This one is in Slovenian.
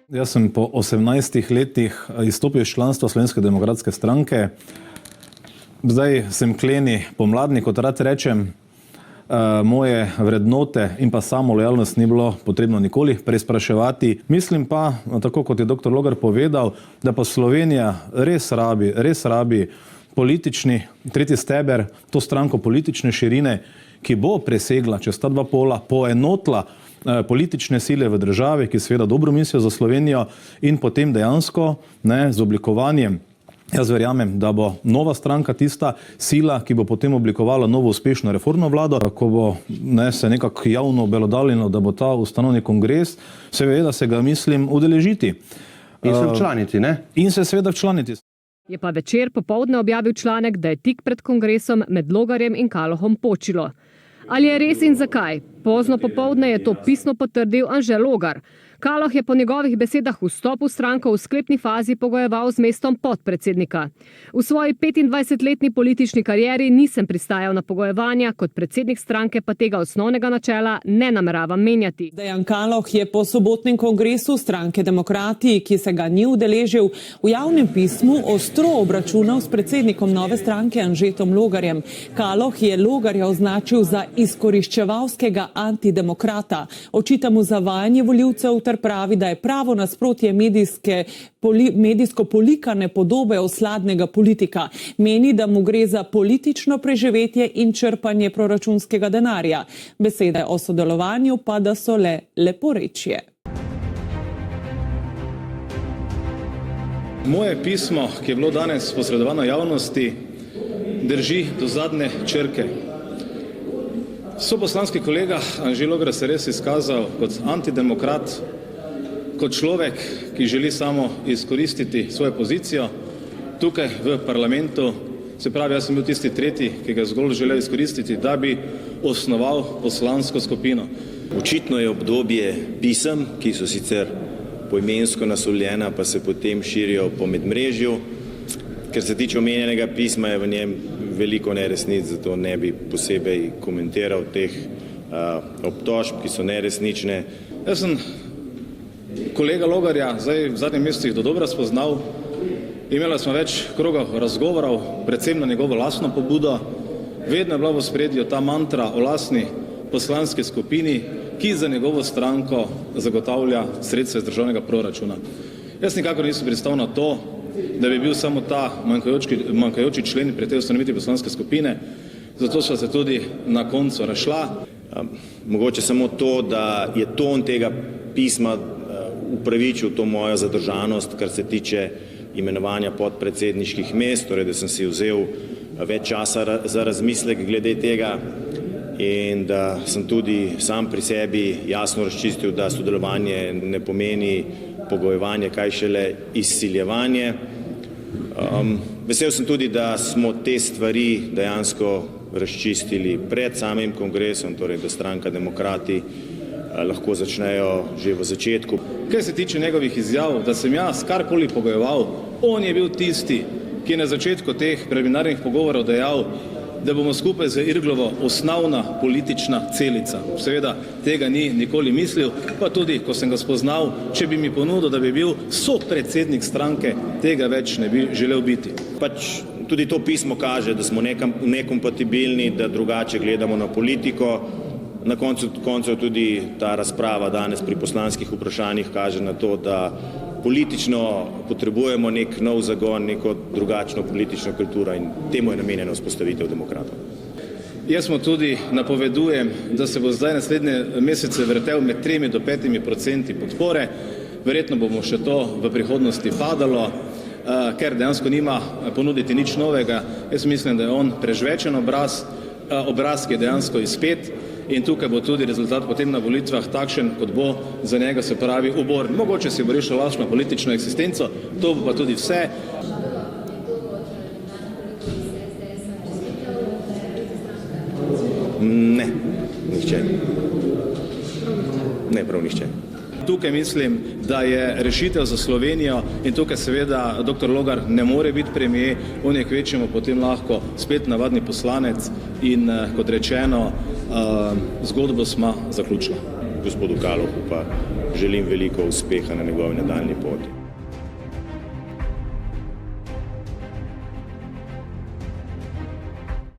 Jaz sem po 18 letih izstopil iz članstva Slovenske demokratske stranke. Zdaj sem kleni pomladnik, kot rad rečem. Moje vrednote in pa samo lojalnost ni bilo potrebno nikoli preizpraševati. Mislim pa, tako kot je dr. Logar povedal, da pa Slovenija res rabi politični tretji steber, to stranko politične širine, ki bo presegla čez ta dva pola, poenotila politične sile v državi, ki seveda dobro mislijo za Slovenijo in potem dejansko z oblikovanjem. Jaz verjamem, da bo nova stranka tista sila, ki bo potem oblikovala novo uspešno reformno vlado, ko bo se nekako javno obelodanilo, da bo ta ustanovni kongres, seveda se ga mislim udeležiti. In se včlaniti, ne? In se seveda včlaniti. Je pa večer popoldne objavil članek, da je tik pred kongresom med Logarjem in Kalohom počilo. Ali je res in zakaj? Pozno popoldne je to pisno potrdil Anže Logar. Kaloh je po njegovih besedah vstop v stranko v sklepni fazi pogojeval z mestom podpredsednika. V svoji 25-letni politični karieri nisem pristajal na pogojevanja, kot predsednik stranke pa tega osnovnega načela ne nameravam menjati. Dejan Kaloh je po sobotnem kongresu stranke Demokrati, ki se ga ni udeležil, v javnem pismu ostro obračunal s predsednikom nove stranke Anžetom Logarjem. Kaloh je Logarja označil za izkoriščevalskega antidemokrata. Očita mu zavajanje volivcev ter pravi, da je pravo nasprotje medijsko polikane podobe osladnega politika. Meni, da mu gre za politično preživetje in črpanje proračunskega denarja. Besede o sodelovanju pa da so le leporečje. Moje pismo, ki je bilo danes posredovano javnosti, drži do zadnje črke. Soposlanski kolega Anže Logar se res izkazal kot antidemokrat, kot človek, ki želi samo izkoristiti svojo pozicijo tukaj v parlamentu. Se pravi, jaz sem bil tisti tretji, ki ga zgolj želel izkoristiti, da bi osnoval poslansko skupino. Očitno je obdobje pisem, ki so sicer poimensko naslovljena, pa se potem širijo po medmrežju. Ker se tiče omenjenega pisma, je v njem veliko neresnic, zato ne bi posebej komentiral teh obtožb, ki so neresnične. Jaz sem kolega Logarja zdaj v zadnjih mesecih dodobra spoznal. Imeli smo več krogov razgovorov, predvsem na njegovo lastno pobudo. Vedno je bila v ospredju ta mantra o lastni poslanski skupini, ki za njegovo stranko zagotavlja sredstva iz državnega proračuna. Jaz nikakor nisem pristal na to, da bi bil samo ta manjkajoči člen pri tej ustanovitvi poslanske skupine, zato sva se tudi na koncu razšla. Mogoče samo to, da je ton tega pisma upravičil to mojo zadržanost, kar se tiče imenovanja podpredsedniških mest, torej da sem si vzel več časa za razmislek glede tega in da sem tudi sam pri sebi jasno razčistil, da sodelovanje ne pomeni pogojevanje, kaj šele izsiljevanje. Vesel sem tudi, da smo te stvari dejansko razčistili pred samim kongresom, torej da stranka Demokrati lahko začnejo že v začetku. Kaj se tiče njegovih izjav, da sem jaz karkoli pogojeval, on je bil tisti, ki je na začetku teh preliminarnih pogovorov dejal, da bomo skupaj z Irglovo osnovna politična celica. Seveda tega ni nikoli mislil, pa tudi, ko sem ga spoznal, če bi mi ponudil, da bi bil sopredsednik stranke, tega več ne bi želel biti. Pač tudi to pismo kaže, da smo nekompatibilni, da drugače gledamo na politiko. Na koncu tudi ta razprava danes pri poslanskih vprašanjih kaže na to, da politično potrebujemo nek nov zagon, neko drugačno politično kulturo in temu je namenjena vzpostavitev Demokratov. Jaz mu tudi napovedujem, da se bo zdaj naslednje mesece vrtel med 3 do 5% podpore. Verjetno bomo še to v prihodnosti padalo, ker dejansko nima ponuditi nič novega. Jaz mislim, da je on prežvečen obraz, ki je dejansko izpet. In tukaj bo tudi rezultat potem na volitvah takšen, kot bo za njega, se pravi ubor. Mogoče si bo rešil lastno politično eksistenco, to bo pa tudi vse. Ne, nihče. Ne, prav nihče. Tukaj mislim, da je rešitev za Slovenijo in tukaj seveda dr. Logar ne more biti premier, on je kvečemo potem lahko spet navadni poslanec in kot rečeno, zgodbo smo zaključili. gospodu Kalohu pa želim veliko uspeha na njegovi nadaljnji poti.